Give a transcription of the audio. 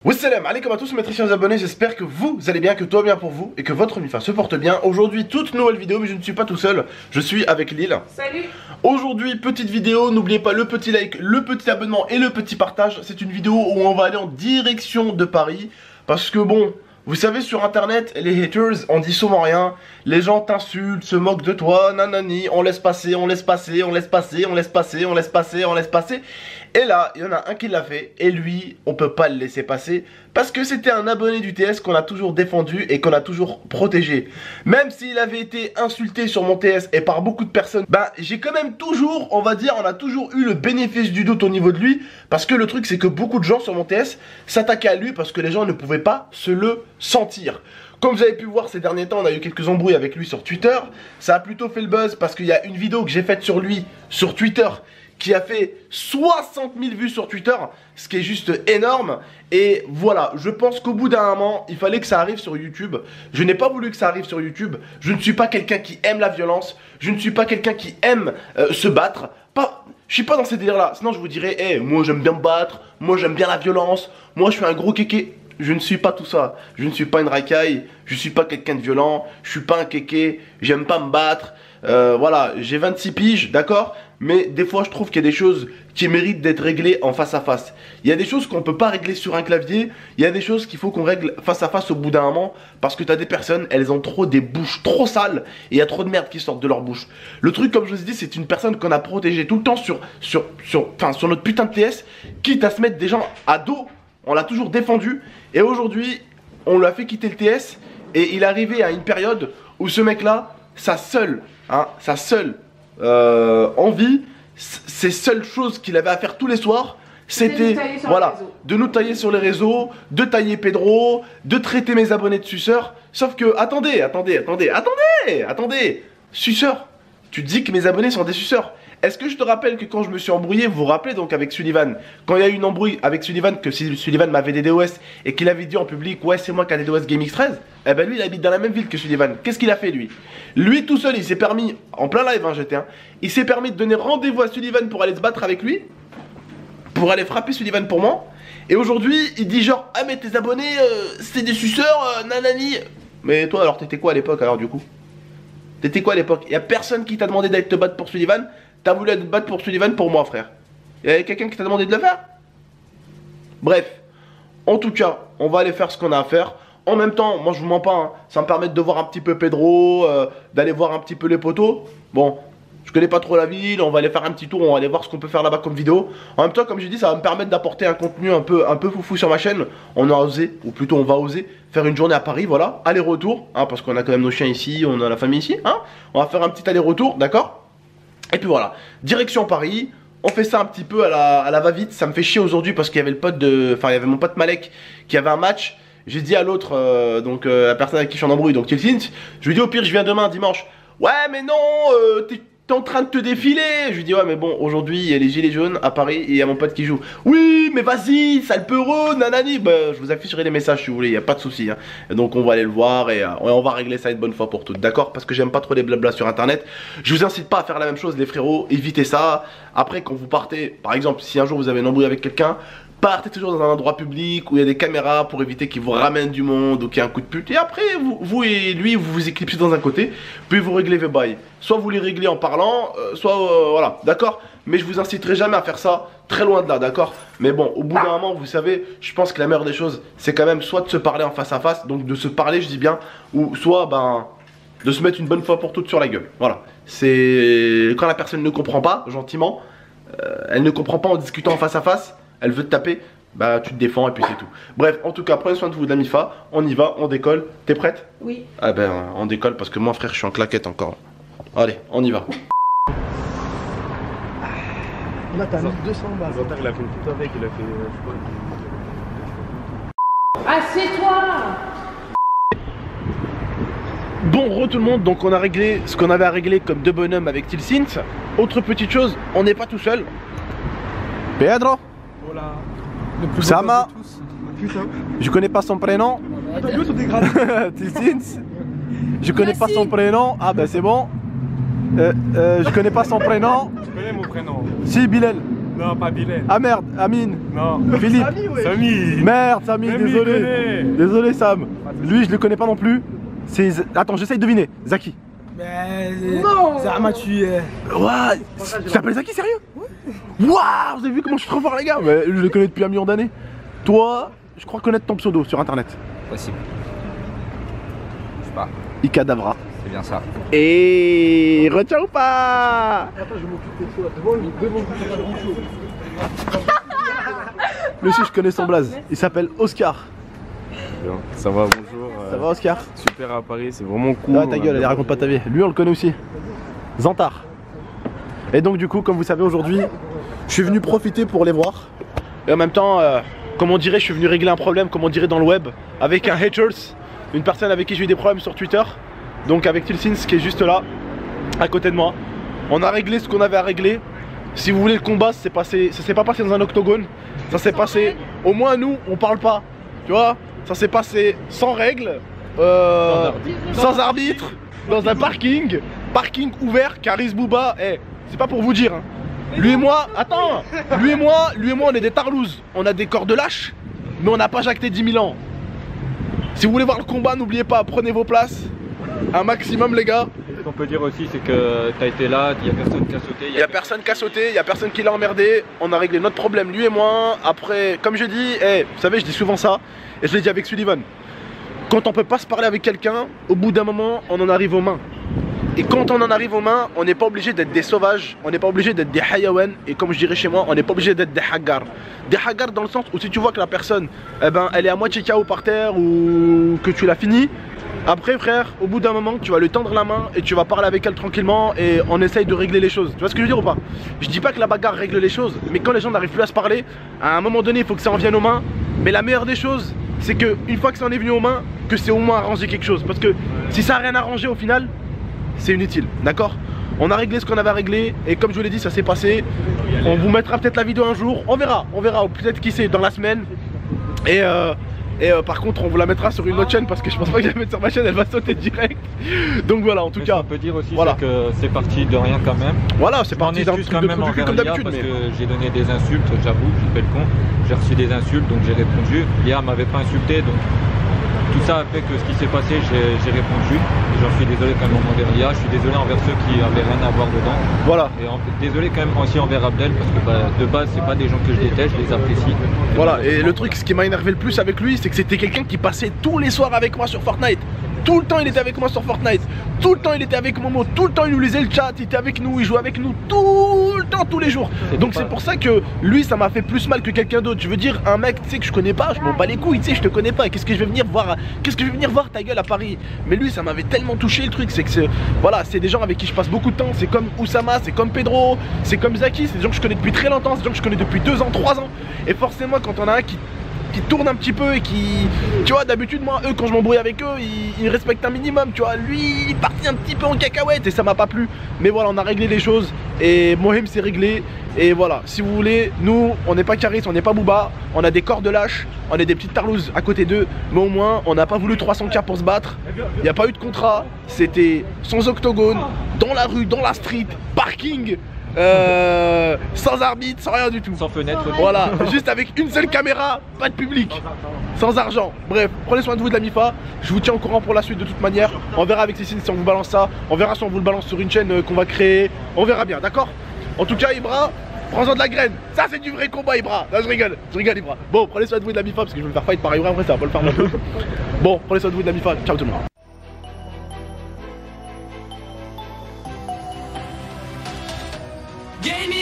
Wassalam alaikum à tous mes très chers abonnés, j'espère que vous allez bien, que tout va bien pour vous et que votre MIFA se porte bien. Aujourd'hui, toute nouvelle vidéo, mais je ne suis pas tout seul, je suis avec Lille. Salut. Aujourd'hui, petite vidéo, n'oubliez pas le petit like, le petit abonnement et le petit partage. C'est une vidéo où on va aller en direction de Paris, parce que bon, vous savez sur internet, les haters, on dit souvent rien. Les gens t'insultent, se moquent de toi, nanani, on laisse passer, on laisse passer, on laisse passer, on laisse passer, on laisse passer, on laisse passer. Et là, il y en a un qui l'a fait, et lui, on peut pas le laisser passer, parce que c'était un abonné du TS qu'on a toujours défendu et qu'on a toujours protégé. Même s'il avait été insulté sur mon TS et par beaucoup de personnes, bah j'ai quand même toujours, on va dire, on a toujours eu le bénéfice du doute au niveau de lui, parce que le truc c'est que beaucoup de gens sur mon TS s'attaquaient à lui parce que les gens ne pouvaient pas se le sentir. Comme vous avez pu voir ces derniers temps, on a eu quelques embrouilles avec lui sur Twitter. Ça a plutôt fait le buzz parce qu'il y a une vidéo que j'ai faite sur lui, sur Twitter, qui a fait 60 000 vues sur Twitter, ce qui est juste énorme. Et voilà, je pense qu'au bout d'un moment, il fallait que ça arrive sur YouTube. Je n'ai pas voulu que ça arrive sur YouTube. Je ne suis pas quelqu'un qui aime la violence. Je ne suis pas quelqu'un qui aime se battre. Je suis pas dans ces délires là. Sinon je vous dirais, hey, moi j'aime bien me battre, moi j'aime bien la violence, moi je suis un gros kéké. Je ne suis pas tout ça. Je ne suis pas une racaille. Je ne suis pas quelqu'un de violent. Je suis pas un kéké. J'aime pas me battre. Voilà, j'ai 26 piges, d'accord. Mais des fois je trouve qu'il y a des choses qui méritent d'être réglées en face à face. Il y a des choses qu'on peut pas régler sur un clavier. Il y a des choses qu'il faut qu'on règle face à face au bout d'un moment. Parce que tu as des personnes, elles ont trop des bouches trop sales. Et il y a trop de merde qui sortent de leur bouche. Le truc, comme je vous ai dit, c'est une personne qu'on a protégée tout le temps sur notre putain de TS. Quitte à se mettre des gens à dos. On l'a toujours défendu. Et aujourd'hui, on lui a fait quitter le TS. Et il est arrivé à une période où ce mec là, sa seule envie, ces seules choses qu'il avait à faire tous les soirs, c'était voilà, de nous tailler sur les réseaux, de tailler Pedro, de traiter mes abonnés de suceurs. Sauf que, attendez, suceurs, tu dis que mes abonnés sont des suceurs. Est-ce que je te rappelle que quand je me suis embrouillé, vous vous rappelez donc avec Sullivan, quand il y a eu une embrouille avec Sullivan, que si Sullivan m'avait DDoS et qu'il avait dit en public, ouais c'est moi qui a DDoS GameX13, eh ben lui il habite dans la même ville que Sullivan. Qu'est-ce qu'il a fait lui? Lui tout seul il s'est permis, en plein live hein, j'étais un, il s'est permis de donner rendez-vous à Sullivan pour aller se battre avec lui, pour aller frapper Sullivan pour moi. Et aujourd'hui il dit genre, ah mais tes abonnés c'est des suceurs, nanani. Mais toi alors t'étais quoi à l'époque alors du coup? T'étais quoi à l'époque? Y'a personne qui t'a demandé d'aller te battre pour Sullivan. T'as voulu te battre pour Sullivan pour moi frère. Y'a quelqu'un qui t'a demandé de le faire? Bref, en tout cas, on va aller faire ce qu'on a à faire. En même temps, moi je vous mens pas hein. Ça me permet de voir un petit peu Pedro, d'aller voir un petit peu les poteaux. Bon, je connais pas trop la ville, on va aller faire un petit tour, on va aller voir ce qu'on peut faire là-bas comme vidéo. En même temps, comme j'ai dit, ça va me permettre d'apporter un contenu un peu foufou sur ma chaîne. On a osé, ou plutôt on va oser, faire une journée à Paris, voilà, aller-retour, hein, parce qu'on a quand même nos chiens ici, on a la famille ici, hein. On va faire un petit aller-retour, d'accord? Et puis voilà, direction Paris. On fait ça un petit peu à la va-vite. Ça me fait chier aujourd'hui parce qu'il y avait le pote de... Enfin, il y avait mon pote Malek qui avait un match. J'ai dit à l'autre, la personne avec qui je suis en embrouille, donc Tilsint, je lui dis au pire je viens demain dimanche. Ouais mais non, t'es en train de te défiler. Je lui dis ouais mais bon, aujourd'hui il y a les gilets jaunes à Paris et il y a mon pote qui joue. Oui mais vas-y, sale peureux, nanani. Bah je vous afficherai les messages si vous voulez, il n'y a pas de souci hein. Donc on va aller le voir et on va régler ça une bonne fois pour toutes, d'accord? Parce que j'aime pas trop les blabla sur internet. Je vous incite pas à faire la même chose les frérots, évitez ça. Après quand vous partez, par exemple si un jour vous avez une embrouille avec quelqu'un, partez toujours dans un endroit public où il y a des caméras pour éviter qu'il vous ramène du monde ou qu'il y ait un coup de pute. Et après, vous et lui, vous vous éclipsez dans un côté, puis vous réglez vos bails. Soit vous les réglez en parlant, soit voilà, d'accord? Mais je vous inciterai jamais à faire ça, très loin de là, d'accord? Mais bon, au bout d'un moment, vous savez, je pense que la meilleure des choses, c'est quand même soit de se parler en face à face, donc de se parler, je dis bien, ou soit, ben, de se mettre une bonne fois pour toutes sur la gueule. Voilà. C'est quand la personne ne comprend pas, gentiment, elle ne comprend pas en discutant en face à face. Elle veut te taper, bah tu te défends et puis c'est tout. Bref, en tout cas, prenez soin de vous de la MIFA. On y va, on décolle. T'es prête? Oui. Ah ben, on décolle parce que moi, frère, je suis en claquette encore. Allez, on y va. Là, t'as 1200 balles. Il a fait une pute avec, il a fait. Assieds-toi. Bon, tout le monde, donc on a réglé ce qu'on avait à régler comme deux bonhommes avec Tilsint. Autre petite chose, on n'est pas tout seul. Pedro. Voilà. Oussama. Putain. Je connais pas son prénom. Attends, nous sont dégradés. Tilsint. Je connais pas son prénom. Ah bah c'est bon. Je connais pas son prénom. Tu connais mon prénom? Si, Bilal. Non, pas Bilal. Ah merde, Amine. Non. Philippe. Samy. Merde, Samy, Samy, désolé. connais. Désolé, Sam. Lui, je le connais pas non plus. C'est. Attends, j'essaye de deviner. Zaki. Non. Zama, tu es. Ouah, tu t'appelles Zaki, sérieux? Waouh, vous avez vu comment je suis trop fort, les gars? Mais je le connais depuis 1 million d'années. Toi, je crois connaître ton pseudo sur internet. Possible. Je sais pas. Ikadavra. C'est bien ça. Et retiens ou pas? Monsieur, je connais son blaze. Il s'appelle Oscar. Bien. Ça va, bonjour. Ça va, Oscar? Super à Paris, c'est vraiment cool. Ah, ta gueule, allez, raconte pas ta vie. Lui, on le connaît aussi. Zantar. Et donc, du coup, comme vous savez, aujourd'hui, je suis venu profiter pour les voir. Et en même temps, comme on dirait, je suis venu régler un problème, comme on dirait dans le web, avec un haters, une personne avec qui j'ai eu des problèmes sur Twitter. Donc, avec Tilsins qui est juste là, à côté de moi. On a réglé ce qu'on avait à régler. Si vous voulez, le combat, ça s'est pas passé dans un octogone. Ça s'est passé, au moins nous, on parle pas. Tu vois, ça s'est passé sans règles, sans arbitre, dans un parking ouvert. Caris Bouba, c'est pas pour vous dire. Hein. Lui et moi, attends, lui et moi, on est des tarlouses. On a des corps de lâches, mais on n'a pas jacté 10 000 ans. Si vous voulez voir le combat, n'oubliez pas, prenez vos places. Un maximum, les gars. Ce qu'on peut dire aussi, c'est que tu as été là, il n'y a personne qui a sauté. Il n'y a personne qui a sauté, il n'y a personne qui l'a emmerdé. On a réglé notre problème, lui et moi. Après, comme je dis, vous savez, je dis souvent ça, et je l'ai dit avec Sullivan. Quand on peut pas se parler avec quelqu'un, au bout d'un moment, on en arrive aux mains. Et quand on en arrive aux mains, on n'est pas obligé d'être des sauvages, on n'est pas obligé d'être des hayawan, et comme je dirais chez moi, on n'est pas obligé d'être des haggars. Des haggars dans le sens où si tu vois que la personne, elle est à moitié KO par terre ou que tu l'as fini, après frère, au bout d'un moment, tu vas lui tendre la main et tu vas parler avec elle tranquillement et on essaye de régler les choses. Tu vois ce que je veux dire ou pas? Je dis pas que la bagarre règle les choses, mais quand les gens n'arrivent plus à se parler, à un moment donné, il faut que ça en vienne aux mains. Mais la meilleure des choses, c'est que une fois que ça en est venu aux mains, que c'est au moins arranger quelque chose. Parce que si ça n'a rien arrangé au final, c'est inutile, d'accord? On a réglé ce qu'on avait à régler et comme je vous l'ai dit, ça s'est passé. On vous mettra peut-être la vidéo un jour, on verra, peut-être qui sait, dans la semaine. Et par contre, on vous la mettra sur une autre chaîne parce que je pense pas que je vais la mettre sur ma chaîne, elle va sauter direct. Donc voilà, en tout cas. On peut dire aussi voilà. que c'est parti de rien quand même. Voilà, c'est parti d'un truc de trou du cul comme d'habitude. Parce que j'ai donné des insultes, j'avoue, je fais le con. J'ai reçu des insultes, donc j'ai répondu. Léa m'avait pas insulté, donc tout ça a fait que ce qui s'est passé, j'ai répondu. J'en suis désolé quand même envers Léa, je suis désolé envers ceux qui avaient rien à voir dedans. Voilà. Et désolé quand même aussi envers Abdel, parce que de base, c'est pas des gens que je déteste, je les apprécie. Voilà, et le truc, ce qui m'a énervé le plus avec lui, c'est que c'était quelqu'un qui passait tous les soirs avec moi sur Fortnite. Tout le temps il était avec moi sur Fortnite, tout le temps il était avec Momo, tout le temps il nous lisait le chat, il était avec nous, il jouait avec nous tout le temps, tous les jours. Donc c'est pour ça que lui ça m'a fait plus mal que quelqu'un d'autre. Je veux dire, un mec tu sais que je connais pas, je m'en bats les couilles, tu sais, je te connais pas, qu'est-ce que je vais venir voir ta gueule à Paris? Mais lui ça m'avait tellement touché le truc, c'est que voilà, c'est des gens avec qui je passe beaucoup de temps, c'est comme Oussama, c'est comme Pedro, c'est comme Zaki, c'est des gens que je connais depuis très longtemps, c'est des gens que je connais depuis 2 ans, 3 ans. Et forcément quand on a un qui tourne un petit peu et qui, tu vois, d'habitude moi eux quand je m'embrouille avec eux ils respectent un minimum, tu vois, lui il est parti un petit peu en cacahuète et ça m'a pas plu, mais voilà, on a réglé les choses et Mohem c'est réglé. Et voilà, si vous voulez, nous on n'est pas Caris, on n'est pas Booba, on a des corps de lâche, on est des petites tarlouses à côté d'eux, mais au moins on n'a pas voulu 300K pour se battre, il n'y a pas eu de contrat, c'était sans octogone, dans la rue, dans la street, parking, sans arbitre, sans rien du tout. Sans fenêtre. Voilà, juste avec une seule caméra, pas de public, sans argent. Bref, prenez soin de vous de la MIFA. Je vous tiens au courant pour la suite de toute manière. On verra avec Cécile si on vous balance ça. On verra si on vous le balance sur une chaîne qu'on va créer. On verra bien, d'accord? En tout cas, Ibra, prends-en de la graine. Ça, c'est du vrai combat, Ibra. Là, je rigole Ibra. Bon, prenez soin de vous de la MIFA parce que je vais me faire fight par Ibra après, ça va pas le faire non plus. Bon, prenez soin de vous de la MIFA. Ciao tout le monde. Gaming